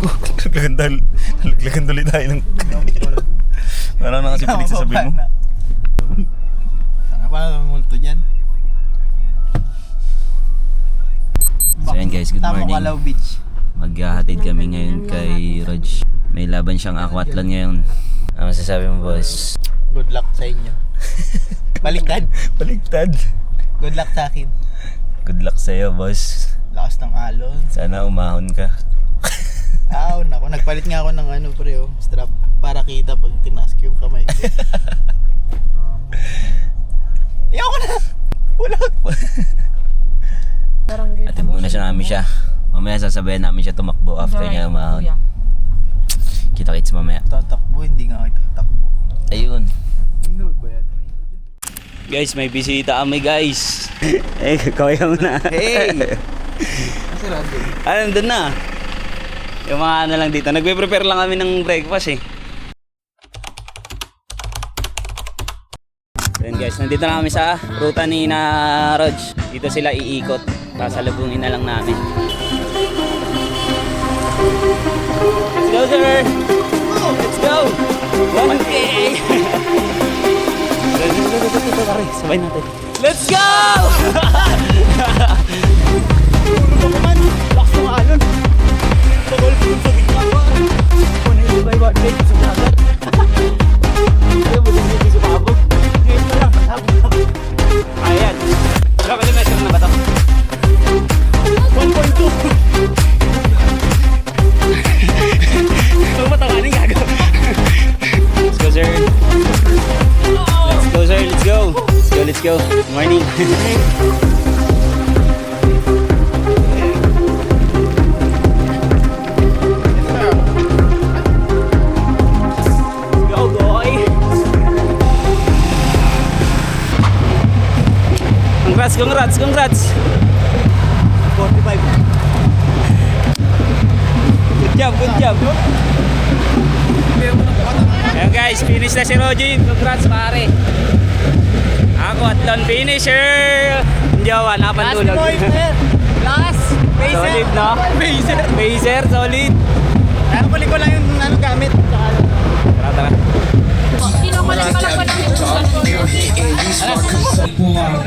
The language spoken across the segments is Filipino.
Laglagan tuloy tayo ng... Parang na kasi pinagsasabi mo. Saan ba multo dyan? So yan guys, good morning. Tama Kalaw Beach. Maghahatid kami ngayon kay Rog. May laban siyang aquathlon ngayon. Ano masasabi mo, boss? Good luck sa inyo. Baliktad. Baliktad. Good luck sa akin. Good luck sa'yo, boss. Lakas ng alon. Sana umahon ka. Nako, nagpalit nga ako ng pre, strap para kita pag tinask yung kamay ko. Ayoko na! Wala! Atid muna siya namin siya. Mamaya sasabayan namin siya tumakbo after niya umahon. Kita-kits mamaya. Tatakbo, hindi nga ako tatakbo. Ayun. Minurog ba yan? Guys, may bisita kami guys. Eh, kaya mo na. Hey! Masarado. Nandun na. Yung mga ano lang dito. Nagpe-prepare lang kami ng breakfast eh. So yun guys, nandito na kami sa ruta ni na Rog. Dito sila iikot. Sasalubungin na lang namin. Let's go sir! Let's go! 1K! Sabay natin. Let's go! Lakas ng alon. Bawal po sa bigla ko. Punili ba yung wadlig sa dagat? Ayaw mo din yung sumabog. Ngayon pa lang. Ayan. Wala ka measure na ba ito? 1.2. Ito matawanin gago. Let's go sir. Let's go sir. Let's go. Let's go. Let's go. Good morning. Congrats! 45. Good job! Ayan guys, finish na si Rogin. Congrats pare. Aquathlon finisher. Jowa, napantulog. Last! Solid no? Pacer, solid. Nakapali ko lang yung gamit. Tara.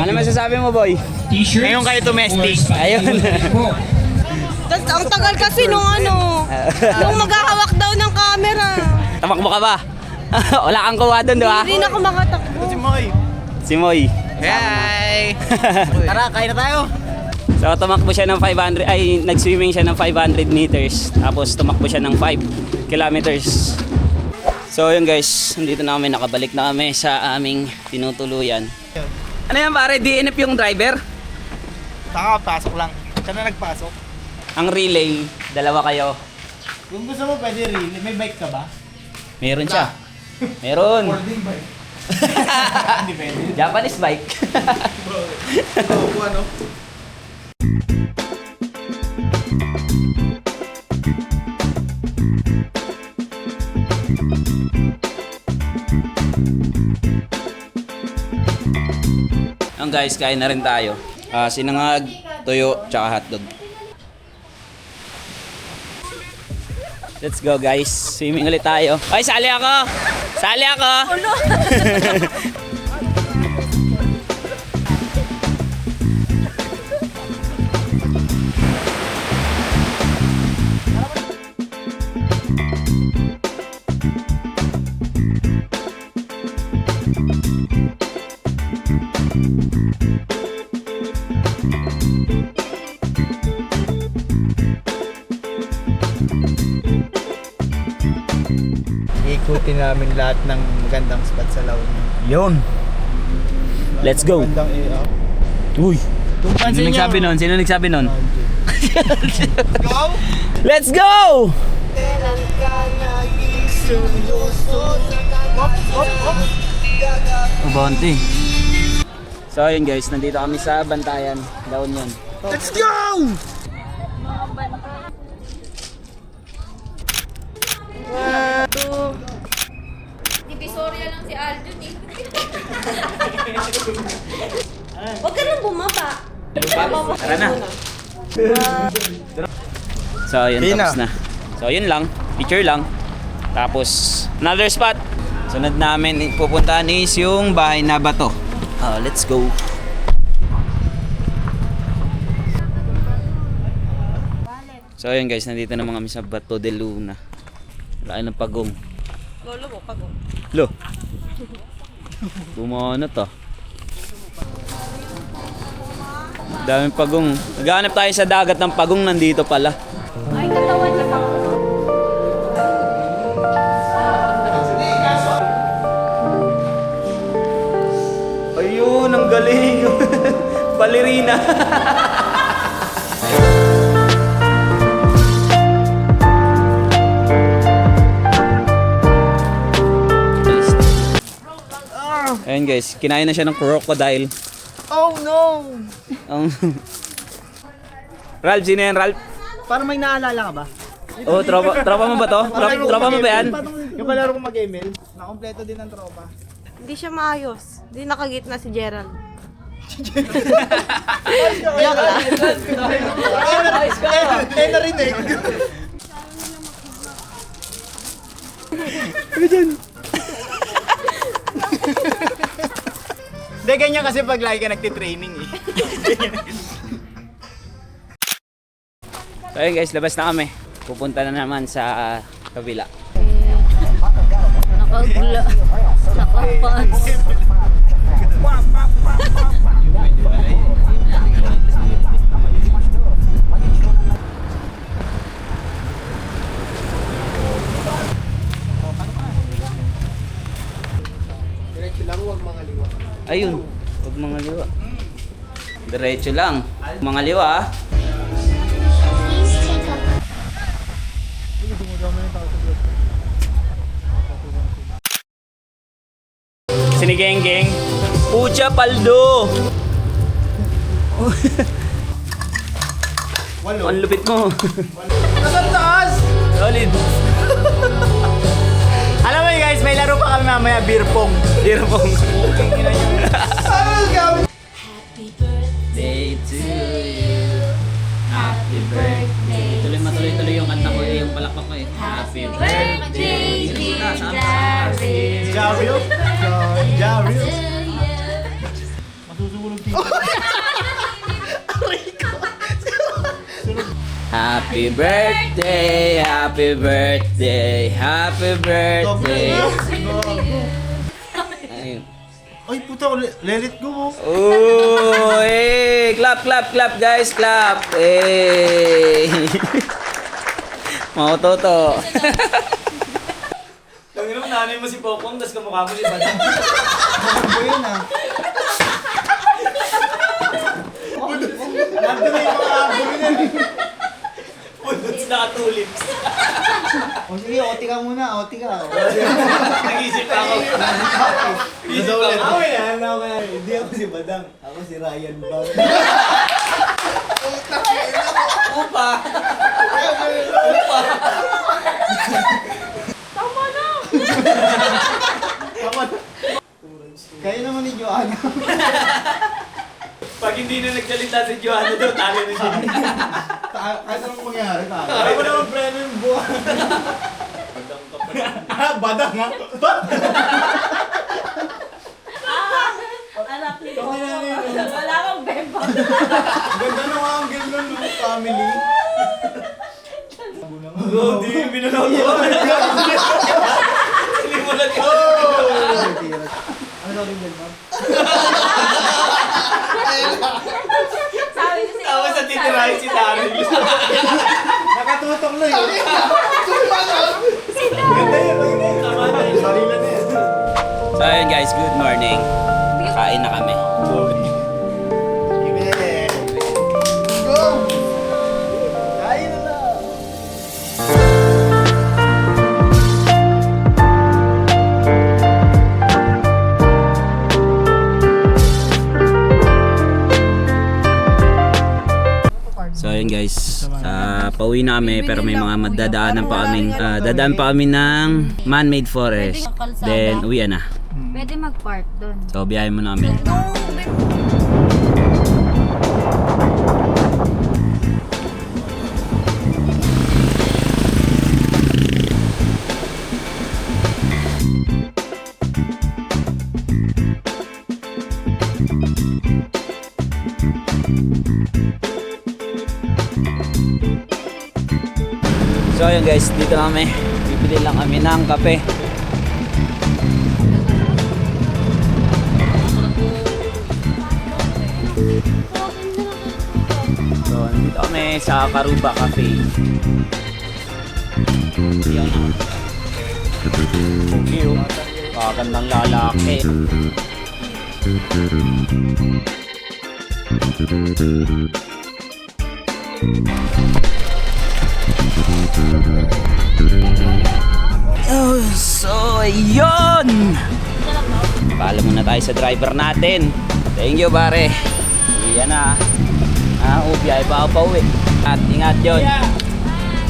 Ano masasabi mo boy? Ngayon kayo domestic. Ayun. Ang tagal kasi nung nung maghahawak daw ng camera. Tamakbo ka ba? Wala kang kuha doon, di ba? Hindi na ako makatakbo. Si Moy. Hi! Tara, kain na tayo. So tumakbo siya ng 500, nag-swimming siya ng 500 meters. Tapos tumakbo siya ng 5 kilometers. So yun guys, nandito na kami, nakabalik na kami sa aming tinutuluyan. Ano yan pare, DNF yung driver? Saka, pasok lang. Saan na nagpasok? Ang relay, dalawa kayo. Kung gusto mo, pwede rin. May bike ka ba? Meron siya. Meron. Boarding bike. Hindi pwede. Japanese bike. Ano? Ang guys, kain na rin tayo. Sinangag, tuyo, tsaka hotdog. Let's go guys. Swimming ulit tayo. Ay, sali ako! Sali ako! Ikutin namin lahat ng magandang spot sa La Union. Yun. Let's go. Magandang Uy. Sino nagsabi nun? Sino nagsabi nun? Go! Let's go! Ubonti. So ayun guys, nandito kami sa Bantayan, La Union. Let's go! Divisoria lang si Aldun eh. Huwag ka nang bumaba. Tara na. So ayun, tapos na. So yun lang, picture lang. Tapos another spot. Sunod namin pupuntahan is yung bahay na bato. Let's go. So ayun guys, nandito naman kami sa Bato de Luna. Laki ng pagong. Lolo mo, pagong. Lo. Bumano to. Daming pagong. Naghahanap tayo sa dagat ng pagong, nandito pala. Ay, katawan niya pang. Ayun, ang galing. Balerina. Ayun guys, kinain na siya ng crocodile. Oh no! Ralph, sino yan, Ralph? Parang may naalala ka ba? Oh, tropa mo ba to? Tropa mo ba yan? Yung kalaro ko mag-ML, nakompleto din ang tropa. Hindi siya maayos. Hindi nakagitna si Gerald. Joke lang. Narinig. Hindi, ganyan kasi pag lagi ka nagtitraining eh. So ayun guys, labas na kami. Pupunta na naman sa kabila. Nakagula. Nakapans. Ayun, huwag mga liwa. Diretso lang. Mga liwa ah. Sinigeng-geng. Pucha paldo. Ang lupit mo. Nasa taas! Solid. Alam mo yun guys, may laro pa kami mamaya, beer pong. Dear pong. Ano Day to you. Happy birthday. Tuloy yung kanta ko, yung palakpak ko eh. Happy birthday. Jario? Jario? Masusukulog dito. Happy birthday, happy birthday, happy birthday. Ayun. Ay puta, let it go. Oh, hey, clap, clap, clap, guys, clap. Hey. Mga toto. Tangin mo, nanay mo si Popong, tas kamukha mo si Badang. Ano yun ah? Nandun na yung mga abong yun eh. Punuts na tulips. O sige, oti ka muna, oti ka. Nag-isip ako. Nag-isip ako. Hindi ako si Badang, ako si Ryan Bang. Upa. Tama na! Kayo naman ni Joanna. Pag hindi na nagsalita si Joanna daw, talo na siya. Kahit anong mangyari ka. Kaya mo naman premyo yung buwan. Badang ka pa. Badang ha? Anak ni Ito kaya na yun. Wala kang beba. Ganda ng angle nun, no? Family. Oh, di, binalaw ko. Sinimulan ko. Ano daw rin ma'am? Sabi ko si Tapos sa titirahin si Daryl. Nakatutok na yun. Ganda yun, ganda yun. Sarila na yun. So ayun guys, good morning. Kain na kami. Go! Kain na na! So ayun guys, pauwi na kami pero may mga madadaanan pa kaming dadaan pa kami ng man-made forest. Then uwi na. Pwede mag-park doon. So biyahe mo namin. So ayun guys, dito kami. Bibili lang kami ng kape. So nandito kami sa Karuba Cafe. Yan. Okay, oh. Kakandang lalaki. Oh, so yun! Paalam muna tayo sa driver natin. Thank you, pare. Uwi na. Biyay pa ako pa uwi. At ingat yun.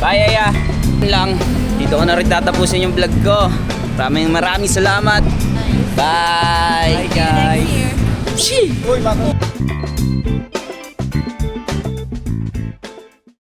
Bye, Aya. Yun lang. Dito ko na rin tatapusin yung vlog ko. Maraming salamat. Bye, guys. Next year. Shee!